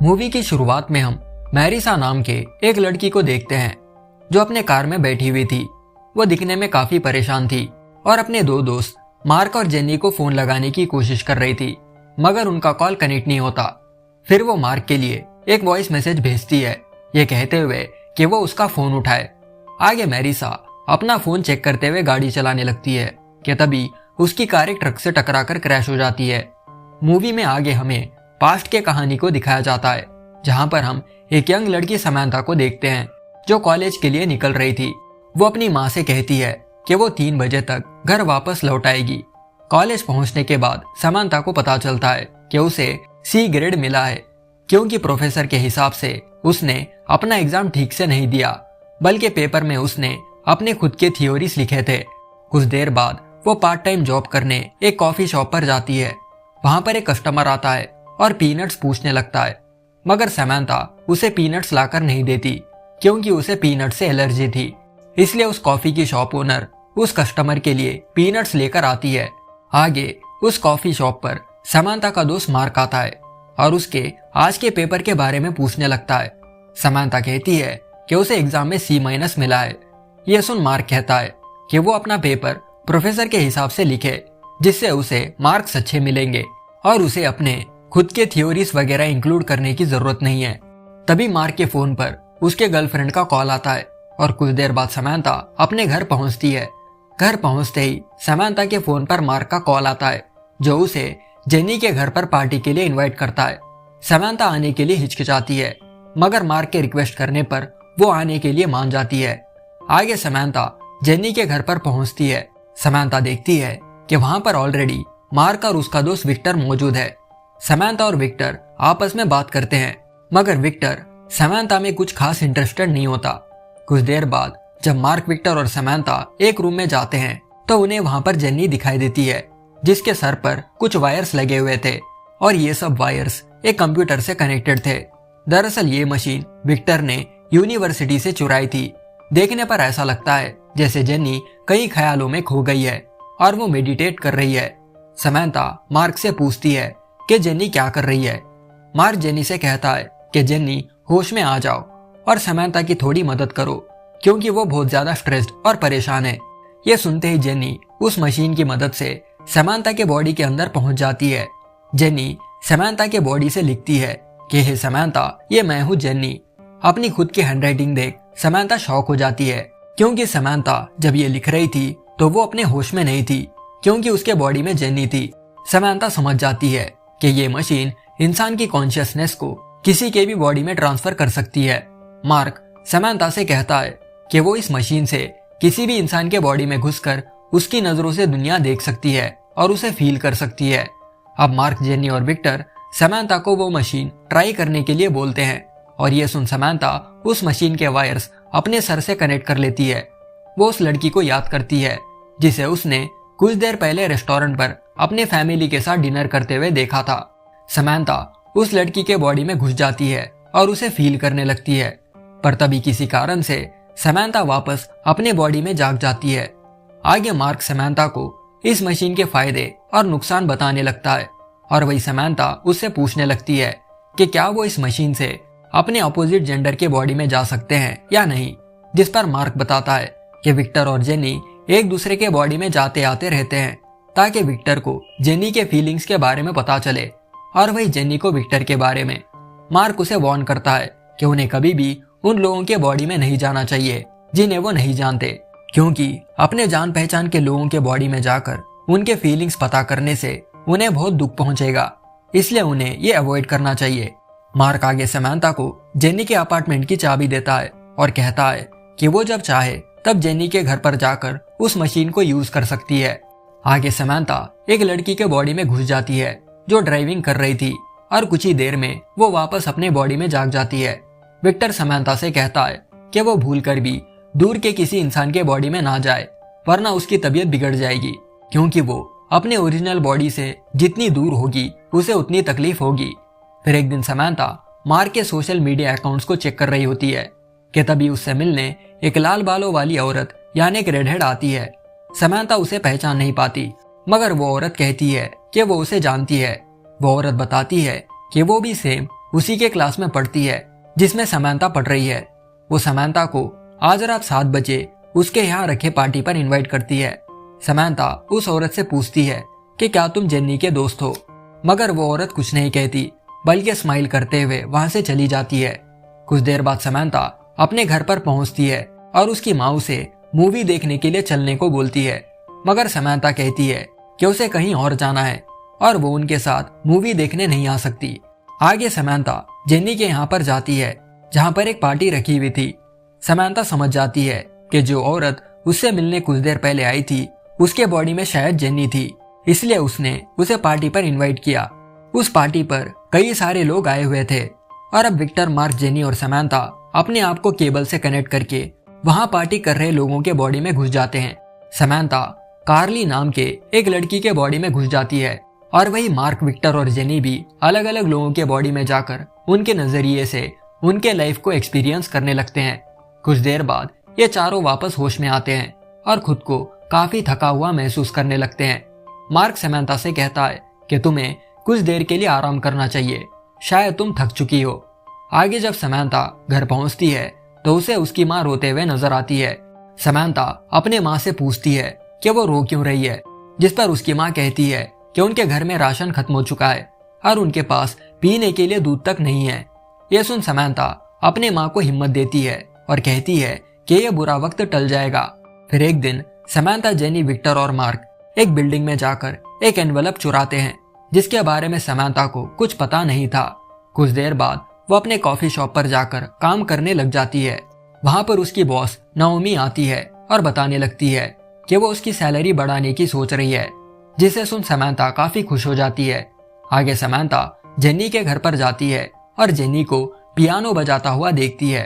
Movie की शुरुआत में हम मैरिसा नाम के एक लड़की को देखते हैं जो अपने कार में बैठी हुई थी। वो दिखने में काफी परेशान थी और अपने दो दोस्त मार्क और जेनी को फोन लगाने की कोशिश कर रही थी, मगर उनका कॉल कनेक्ट नहीं होता। फिर वो मार्क के लिए एक वॉइस मैसेज भेजती है, ये कहते हुए कि वो उसका फोन उठाए। आगे मैरिसा अपना फोन चेक करते हुए गाड़ी चलाने लगती है कि तभी उसकी कार एक ट्रक से टकराकर क्रैश हो जाती है। मूवी में आगे हमें पास्ट के कहानी को दिखाया जाता है, जहां पर हम एक यंग लड़की समंथा को देखते हैं जो कॉलेज के लिए निकल रही थी। वो अपनी माँ से कहती है कि वो 3 बजे तक घर वापस लौट आएगी। कॉलेज पहुंचने के बाद समंथा को पता चलता है कि उसे C ग्रेड मिला है, क्योंकि प्रोफेसर के हिसाब से उसने अपना एग्जाम ठीक से नहीं दिया, बल्कि पेपर में उसने अपने खुद के थ्योरीज लिखे थे। कुछ देर बाद वो पार्ट टाइम जॉब करने एक कॉफी शॉप पर जाती है। वहां पर एक कस्टमर आता है और पीनट्स पूछने लगता है, मगर समंथा उसे पीनट्स लाकर नहीं देती, क्योंकि उसे पीनट से एलर्जी थी। इसलिए उस कॉफी की शॉप ओनर उस कस्टमर के लिए पीनट्स लेकर आती है। आगे उस कॉफी शॉप पर समंथा का दोस्त मार्क आता है और उसके आज के पेपर के बारे में पूछने लगता है। समंथा कहती है कि उसे एग्जाम में C- मिला है। यह सुन मार्क कहता है कि वो अपना पेपर प्रोफेसर के हिसाब से लिखे, जिससे उसे मार्क्स अच्छे मिलेंगे और उसे अपने खुद के थ्योरीज वगैरह इंक्लूड करने की जरूरत नहीं है। तभी मार्क के फोन पर उसके गर्लफ्रेंड का कॉल आता है और कुछ देर बाद समंथा अपने घर पहुंचती है। घर पहुंचते ही समंथा के फोन पर मार्क का कॉल आता है, जो उसे जेनी के घर पर पार्टी के लिए इनवाइट करता है। समंथा आने के लिए हिचकिचाती है, मगर मार्क के रिक्वेस्ट करने पर वो आने के लिए मान जाती है। आगे समंथा जेनी के घर पर पहुंचती है। समंथा देखती है कि वहां पर ऑलरेडी मार्क और उसका दोस्त विक्टर मौजूद है। समंथा और विक्टर आपस में बात करते हैं, मगर विक्टर समंथा में कुछ खास इंटरेस्टेड नहीं होता। कुछ देर बाद जब मार्क, विक्टर और समंथा एक रूम में जाते हैं तो उन्हें वहां पर जेनी दिखाई देती है, जिसके सर पर कुछ वायर्स लगे हुए थे और ये सब वायर्स एक कंप्यूटर से कनेक्टेड थे। दरअसल ये मशीन विक्टर ने यूनिवर्सिटी से चुराई थी। देखने पर ऐसा लगता है जैसे जेनी कई ख्यालों में खो गई है और वो मेडिटेट कर रही है। समंथा मार्क से पूछती है कि जेनी क्या कर रही है। मार्क जेनी से कहता है कि जेनी होश में आ जाओ और समंथा की थोड़ी मदद करो, क्योंकि वो बहुत ज्यादा स्ट्रेस्ड और परेशान है। ये सुनते ही जेनी उस मशीन की मदद से समंथा के बॉडी के अंदर पहुंच जाती है। जेनी समंथा के बॉडी से लिखती है कि हे समंथा, ये मैं हूँ जेनी। अपनी खुद की हैंडराइटिंग देख समंथा शॉक हो जाती है, क्योंकि समंथा जब ये लिख रही थी तो वो अपने होश में नहीं थी, क्योंकि उसके बॉडी में जेनी थी। समंथा समझ जाती है कि ये मशीन इंसान की कॉन्शियसनेस को किसी के भी बॉडी में ट्रांसफर कर सकती है। मार्क समंथा से कहता है कि वो इस मशीन से किसी भी इंसान के बॉडी में घुसकर उसकी नजरों से दुनिया देख सकती है और उसे फील कर सकती है। अब मार्क, जेनी और विक्टर समंथा को वो मशीन ट्राई करने के लिए बोलते हैं और ये सुन समंथा उस मशीन के वायर्स अपने सर से कनेक्ट कर लेती है। वो उस लड़की को याद करती है जिसे उसने कुछ देर पहले रेस्टोरेंट पर अपने फैमिली के साथ डिनर करते हुए देखा था। समंथा उस लड़की के बॉडी में घुस जाती है और उसे फील करने लगती है, पर तभी किसी कारण से समंथा वापस अपने बॉडी में जाग जाती है। आगे मार्क समंथा को इस मशीन के फायदे और नुकसान बताने लगता है और वही समंथा उससे पूछने लगती है कि क्या वो इस मशीन से अपने अपोजिट जेंडर के बॉडी में जा सकते हैं या नहीं, जिस पर मार्क बताता है कि विक्टर और जेनी एक दूसरे के बॉडी में जाते आते रहते हैं, ताकि विक्टर को जेनी के फीलिंग्स के बारे में पता चले और वही जेनी को विक्टर के बारे में। मार्क उसे वार्न करता है कि उन्हें कभी भी उन लोगों के बॉडी में नहीं जाना चाहिए जिन्हें वो नहीं जानते, क्योंकि अपने जान पहचान के लोगों के बॉडी में जाकर उनके फीलिंग्स पता करने से उन्हें बहुत दुख पहुंचेगा, इसलिए उन्हें ये अवॉइड करना चाहिए। मार्क आगे समंथा को जेनी के अपार्टमेंट की चाबी देता है और कहता है कि वो जब चाहे तब जेनी के घर पर जाकर उस मशीन को यूज कर सकती है। आगे समंथा एक लड़की के बॉडी में घुस जाती है जो ड्राइविंग कर रही थी और कुछ ही देर में वो वापस अपने बॉडी में जाग जाती है। विक्टर समंथा से कहता है कि वो भूलकर भी दूर के किसी इंसान के बॉडी में ना जाए, वरना उसकी तबीयत बिगड़ जाएगी, क्योंकि वो अपने ओरिजिनल बॉडी से जितनी दूर होगी उसे उतनी तकलीफ होगी। फिर एक दिन समंथा मार्क के सोशल मीडिया अकाउंट्स को चेक कर रही होती है कि तभी उससे मिलने एक लाल बालों वाली औरत यानी एक रेडहेड आती है। समंथा उसे पहचान नहीं पाती, मगर वो औरत कहती है कि वो उसे जानती है। वो औरत बताती है कि वो भी सेम उसी के क्लास में पढ़ती है जिसमें समंता पढ़ रही है। वो समंता को आज रात 7 बजे उसके यहाँ रखे पार्टी पर इनवाइट करती है। समंता उस औरत से पूछती है कि क्या तुम जेन्नी के दोस्त हो, मगर वो औरत कुछ नहीं कहती बल्कि स्माइल करते हुए वहां से चली जाती है। कुछ देर बाद समंता अपने घर पर पहुंचती है और उसकी माँ उसे मूवी देखने के लिए चलने को बोलती है, मगर समंता कहती है कि उसे कहीं और जाना है और वो उनके साथ मूवी देखने नहीं आ सकती। आगे समंता जेन्नी के यहाँ पर जाती है जहाँ पर एक पार्टी रखी हुई थी। समंता समझ जाती है कि जो औरत उससे मिलने कुछ देर पहले आई थी उसके बॉडी में शायद जेन्नी थी, इसलिए उसने उसे पार्टी पर इनवाइट किया। उस पार्टी पर कई सारे लोग आए हुए थे और अब विक्टर, मार्क, जेनी और समंता अपने आप को केबल से कनेक्ट करके वहां पार्टी कर रहे लोगों के बॉडी में घुस जाते हैं। समंता कार्ली नाम के एक लड़की के बॉडी में घुस जाती है और वही मार्क, विक्टर और जेनी भी अलग अलग लोगों के बॉडी में जाकर उनके नजरिए से उनके लाइफ को एक्सपीरियंस करने लगते हैं। कुछ देर बाद ये चारों वापस होश में आते हैं और खुद को काफी थका हुआ महसूस करने लगते हैं। मार्क समंता से कहता है कि तुम्हें कुछ देर के लिए आराम करना चाहिए, शायद तुम थक चुकी हो। आगे जब समंता घर पहुंचती है तो उसे उसकी माँ रोते हुए नजर आती है। समंता अपने माँ से पूछती है कि वो रो क्यों रही है, जिस पर उसकी माँ कहती है कि उनके घर में राशन खत्म हो चुका है और उनके पास पीने के लिए दूध तक नहीं है। ये सुन समंता अपने माँ को हिम्मत देती है और कहती है कि यह बुरा वक्त टल जाएगा। फिर एक दिन समंता, जेनी, विक्टर और मार्क एक बिल्डिंग में जाकर एक एनवेलप चुराते हैं जिसके बारे में समंता को कुछ पता नहीं था। कुछ देर बाद वो अपने कॉफी शॉप पर जाकर काम करने लग जाती है। वहां पर उसकी बॉस नाओमी आती है और बताने लगती है कि वो उसकी सैलरी बढ़ाने की सोच रही है, जिसे सुन समंता काफी खुश हो जाती है। आगे समंता जेनी के घर पर जाती है और जेनी को पियानो बजाता हुआ देखती है।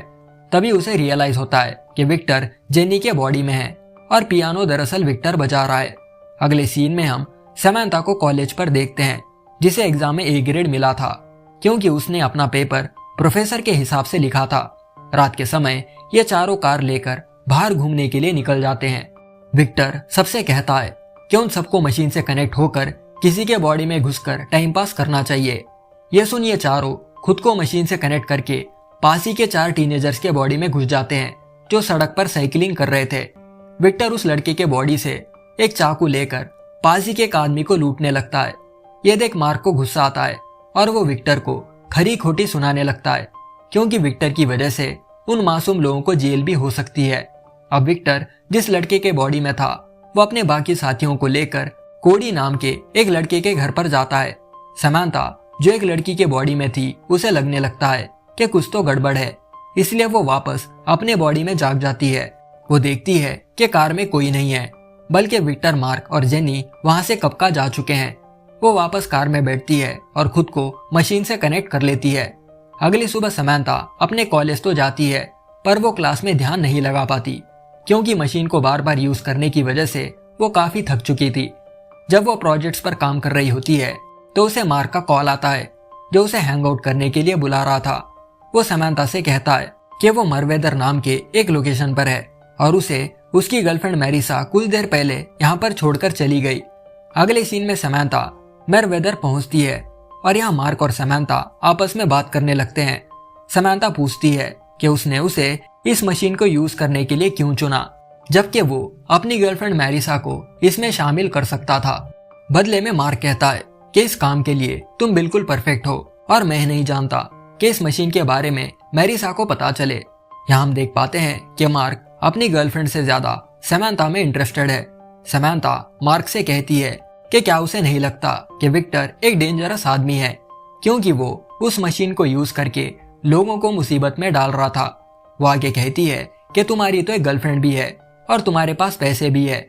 तभी उसे रियलाइज होता है कि विक्टर जेनी के बॉडी में है और पियानो दरअसल विक्टर बजा रहा है। अगले सीन में हम समंता को कॉलेज पर देखते हैं, जिसे एग्जाम में ए ग्रेड मिला था क्योंकि उसने अपना पेपर प्रोफेसर के हिसाब से लिखा था। रात के समय ये चारों कार लेकर बाहर घूमने के लिए निकल जाते हैं। विक्टर सबसे कहता है कि उन सबको मशीन से कनेक्ट होकर किसी के बॉडी में घुसकर टाइम पास करना चाहिए। ये सुन ये चारों खुद को मशीन से कनेक्ट करके पास ही के 4 टीनेजर्स के बॉडी में घुस जाते हैं जो सड़क पर साइकिलिंग कर रहे थे। विक्टर उस लड़के के बॉडी से एक चाकू लेकर पास ही के एक आदमी को लूटने लगता है। यह देख मार्क को गुस्सा आता है और वो विक्टर को खरी खोटी सुनाने लगता है क्योंकि विक्टर की वजह से उन मासूम लोगों को जेल भी हो सकती है। अब विक्टर जिस लड़के के बॉडी में था वो अपने बाकी साथियों को लेकर कोडी नाम के एक लड़के के घर पर जाता है। समंता जो एक लड़की के बॉडी में थी उसे लगने लगता है कि कुछ तो गड़बड़ है, इसलिए वो वापस अपने बॉडी में जाग जाती है। वो देखती है कि कार में कोई नहीं है बल्कि विक्टर, मार्क और जेनी वहां से कब का जा चुके हैं। वो वापस कार में बैठती है और खुद को मशीन से कनेक्ट कर लेती है। अगली सुबह समंता अपने कॉलेज तो जाती है पर वो क्लास में ध्यान नहीं लगा पाती क्योंकि मशीन को बार बार यूज करने की वजह से वो काफी थक चुकी थी। जब वो प्रोजेक्ट्स पर काम कर रही होती है तो उसे मार्क का कॉल आता है जो उसे हैंग आउट करने के लिए बुला रहा था। वो समंता से कहता है कि वो मरवेदर नाम के एक लोकेशन पर है और उसे उसकी गर्लफ्रेंड मैरिसा कुछ देर पहले यहाँ पर छोड़कर चली गई। अगले सीन में समंता मरवेदर पहुंचती है और यहाँ मार्क और समंता आपस में बात करने लगते हैं। समंता पूछती है कि उसने उसे इस मशीन को यूज करने के लिए क्यों चुना, जबकि वो अपनी गर्लफ्रेंड मैरिसा को इसमें शामिल कर सकता था। बदले में मार्क कहता है कि इस काम के लिए तुम बिल्कुल परफेक्ट हो और मैं नहीं जानता कि इस मशीन के बारे में मैरिसा को पता चले। यहाँ हम देख पाते हैं कि मार्क अपनी गर्लफ्रेंड से ज्यादा समंता में इंटरेस्टेड है। समंता मार्क से कहती है कि क्या उसे नहीं लगता कि विक्टर एक डेंजरस आदमी है क्योंकि वो उस मशीन को यूज करके लोगों को मुसीबत में डाल रहा था। वो आगे कहती है कि तुम्हारी तो एक गर्लफ्रेंड भी है और तुम्हारे पास पैसे भी है,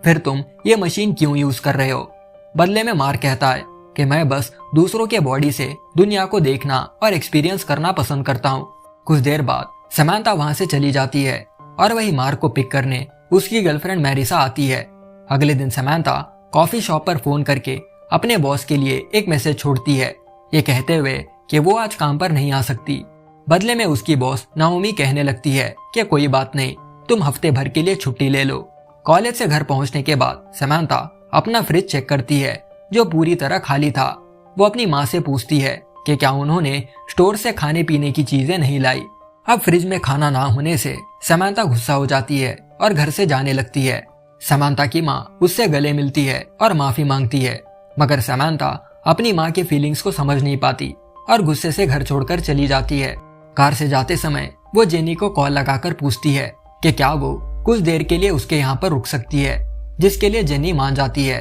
फिर तुम ये मशीन क्यों यूज कर रहे हो। बदले में मार्क कहता है कि मैं बस दूसरों के बॉडी से दुनिया को देखना और एक्सपीरियंस करना पसंद करता हूँ। कुछ देर बाद समंता वहां से चली जाती है और वही मार्क को पिक करने उसकी गर्लफ्रेंड मैरिसा आती है। अगले दिन समंता कॉफी शॉप पर फोन करके अपने बॉस के लिए एक मैसेज छोड़ती है, ये कहते हुए कि वो आज काम पर नहीं आ सकती। बदले में उसकी बॉस नाओमी कहने लगती है कि कोई बात नहीं, तुम हफ्ते भर के लिए छुट्टी ले लो। कॉलेज से घर पहुंचने के बाद समंता अपना फ्रिज चेक करती है जो पूरी तरह खाली था। वो अपनी माँ से पूछती है कि क्या उन्होंने स्टोर से खाने पीने की चीजें नहीं लाई। अब फ्रिज में खाना ना होने से समांथा गुस्सा हो जाती है और घर से जाने लगती है। समांथा की माँ उससे गले मिलती है और माफी मांगती है, मगर समांथा अपनी माँ के फीलिंग्स को समझ नहीं पाती और गुस्से से घर छोड़कर चली जाती है। कार से जाते समय वो जेनी को कॉल लगाकर पूछती है कि क्या वो कुछ देर के लिए उसके यहाँ पर रुक सकती है, जिसके लिए जेनी मान जाती है।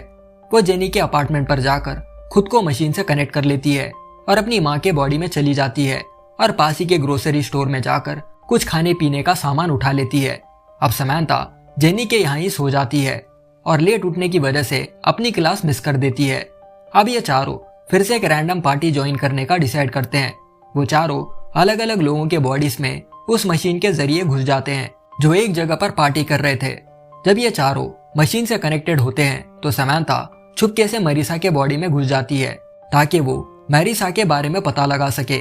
वो जेनी के अपार्टमेंट पर जाकर खुद को मशीन से कनेक्ट कर लेती है और अपनी माँ के बॉडी में चली जाती है और पास ही के ग्रोसरी स्टोर में जाकर कुछ खाने पीने का सामान उठा लेती है। अब समांथा जेनी के यहाँ ही सो जाती है और लेट उठने की वजह से अपनी क्लास मिस कर देती है। अब ये चारों फिर से एक रैंडम पार्टी ज्वाइन करने का डिसाइड करते हैं। वो चारों अलग अलग लोगों के बॉडीज में उस मशीन के जरिए घुस जाते हैं जो एक जगह पर पार्टी कर रहे थे। जब ये चारों मशीन से कनेक्टेड होते हैं तो समांथा छुपके से मरीसा के बॉडी में घुस जाती है ताकि वो मरीसा के बारे में पता लगा सके।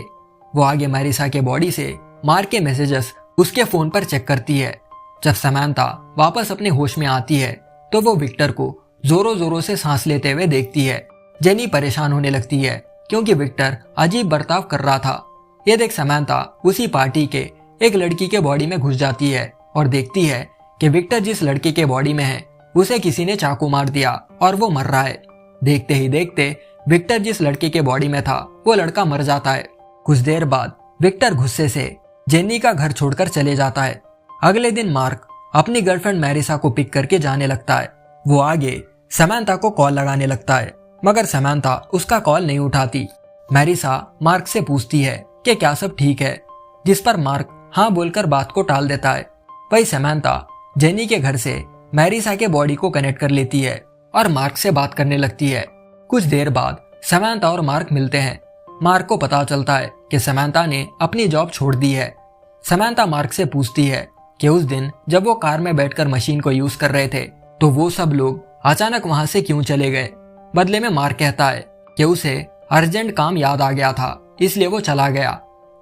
वो आगे मरीसा के बॉडी से मार के मैसेजेस उसके फोन पर चेक करती है। जब समांथा वापस अपने होश में आती है तो वो विक्टर को जोरों जोरों से सांस लेते हुए देखती है। जेनी परेशान होने लगती है क्योंकि विक्टर अजीब बर्ताव कर रहा था। ये देख समांथा उसी पार्टी के एक लड़की के बॉडी में घुस जाती है और देखती है कि विक्टर जिस लड़के के बॉडी में है उसे किसी ने चाकू मार दिया और वो मर रहा है। देखते ही देखते विक्टर जिस लड़के के बॉडी में था वो लड़का मर जाता है। कुछ देर बाद विक्टर गुस्से से जेनी का घर छोड़कर चले जाता है। अगले दिन मार्क अपनी गर्लफ्रेंड मैरिसा को पिक करके जाने लगता है। वो आगे समांथा को कॉल लगाने लगता है, मगर समांथा उसका कॉल नहीं उठाती। मैरिसा मार्क से पूछती है कि क्या सब ठीक है, जिस पर मार्क हाँ बोलकर बात को टाल देता है। वही समांथा जेनी के घर से मैरिसा के बॉडी को कनेक्ट कर लेती है और मार्क से बात करने लगती है। कुछ देर बाद समांथा और मार्क मिलते हैं। मार्क को पता चलता है कि समांथा ने अपनी जॉब छोड़ दी है। समांथा मार्क से पूछती है कि उस दिन जब वो कार में बैठकर मशीन को यूज कर रहे थे तो वो सब लोग अचानक वहां से क्यों चले गए। बदले में मार्क कहता है कि उसे अर्जेंट काम याद आ गया था, इसलिए वो चला गया।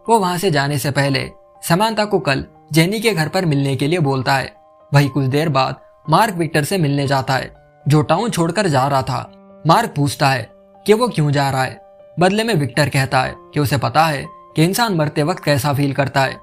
वो वहां से जाने से पहले समांथा को कल जेनी के घर पर मिलने के लिए बोलता है। वही कुछ देर बाद मार्क विक्टर से मिलने जाता है जो टाउन छोड़कर जा रहा था। मार्क पूछता है कि वो क्यों जा रहा है। बदले में विक्टर कहता है कि उसे पता है कि इंसान मरते वक्त कैसा फील करता है,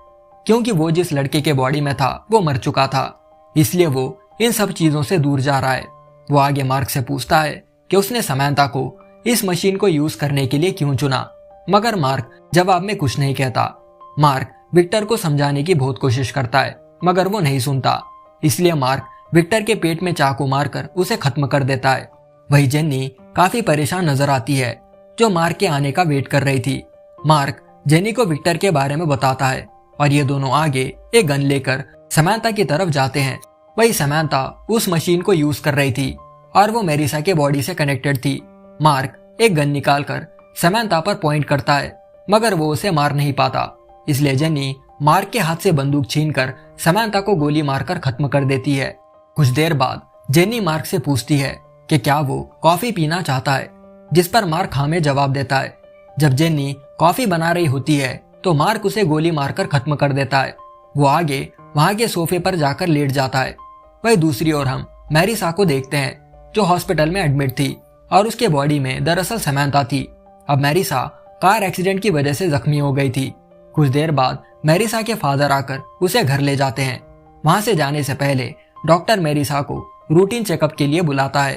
क्योंकि वो जिस लड़के के बॉडी में था वो मर चुका था, इसलिए वो इन सब चीजों से दूर जा रहा है। वो आगे मार्क से पूछता है कि उसने समांथा को इस मशीन को यूज करने के लिए क्यों चुना, मगर मार्क जवाब में कुछ नहीं कहता। मार्क विक्टर को समझाने की बहुत कोशिश करता है, मगर वो नहीं सुनता, इसलिए मार्क विक्टर के पेट में चाकू मारकर उसे खत्म कर देता है। वही जेनी काफी परेशान नजर आती है जो मार्क के आने का वेट कर रही थी। मार्क जेनी को विक्टर के बारे में बताता है और ये दोनों आगे एक गन लेकर समांथा की तरफ जाते हैं। वही समांथा उस मशीन को यूज कर रही थी और वो मैरिसा के बॉडी से कनेक्टेड थी। मार्क एक गन निकालकर समांथा पर पॉइंट करता है, मगर वो उसे मार नहीं पाता, इसलिए जेनी मार्क के हाथ से बंदूक छीनकर समांथा को गोली मारकर खत्म कर देती है। कुछ देर बाद जेनी मार्क से पूछती है कि क्या वो कॉफी पीना चाहता है, जिस पर मार्क हाँ में जवाब देता है। जब जेनी कॉफी बना रही होती है तो मार्क उसे गोली मारकर खत्म कर देता है। वो आगे वहां के सोफे पर जाकर लेट जाता है। वही दूसरी ओर हम मैरिसा को देखते हैं जो हॉस्पिटल में एडमिट थी और उसके बॉडी में दरअसल समांथा थी। अब मैरिसा कार एक्सीडेंट की वजह से जख्मी हो गई थी। कुछ देर बाद मैरिसा के फादर आकर उसे घर ले जाते हैं। वहां से जाने से पहले डॉक्टर मैरिसा को रूटीन चेकअप के लिए बुलाता है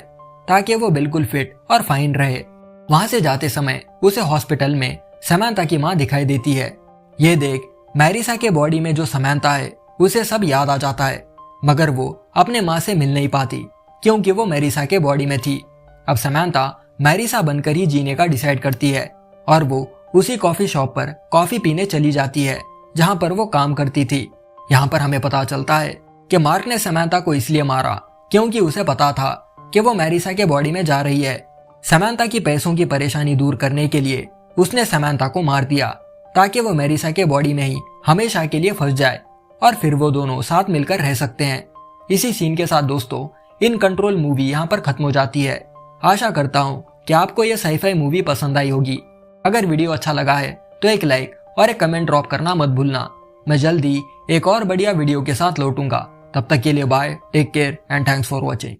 ताकि वो बिल्कुल फिट और फाइन रहे। वहां से जाते समय उसे हॉस्पिटल में समांथा की माँ दिखाई देती है। ये देख मैरिसा के बॉडी में जो समांथा है उसे सब याद आ जाता है, मगर वो अपने माँ से मिल नहीं पाती क्योंकि वो मैरिसा के बॉडी में थी। अब समांथा मैरिसा बनकर ही जीने का डिसाइड करती है और वो उसी कॉफी शॉप पर कॉफी पीने चली जाती है जहाँ पर वो काम करती थी। यहाँ पर हमें पता चलता है कि मार्क ने समांथा को इसलिए मारा क्योंकि उसे पता था कि वो मैरिसा के बॉडी में जा रही है। समांथा की पैसों की परेशानी दूर करने के लिए उसने समांथा को मार दिया ताकि वो मैरिसा के बॉडी में ही हमेशा के लिए फंस जाए और फिर वो दोनों साथ मिलकर रह सकते हैं। इसी सीन के साथ दोस्तों इन कंट्रोल मूवी यहाँ पर खत्म हो जाती है। आशा करता हूँ कि आपको यह साइफाई मूवी पसंद आई होगी। अगर वीडियो अच्छा लगा है तो एक लाइक और एक कमेंट ड्रॉप करना मत भूलना। मैं जल्दी एक और बढ़िया वीडियो के साथ लौटूंगा। तब तक के लिए bye, take care and thanks for watching.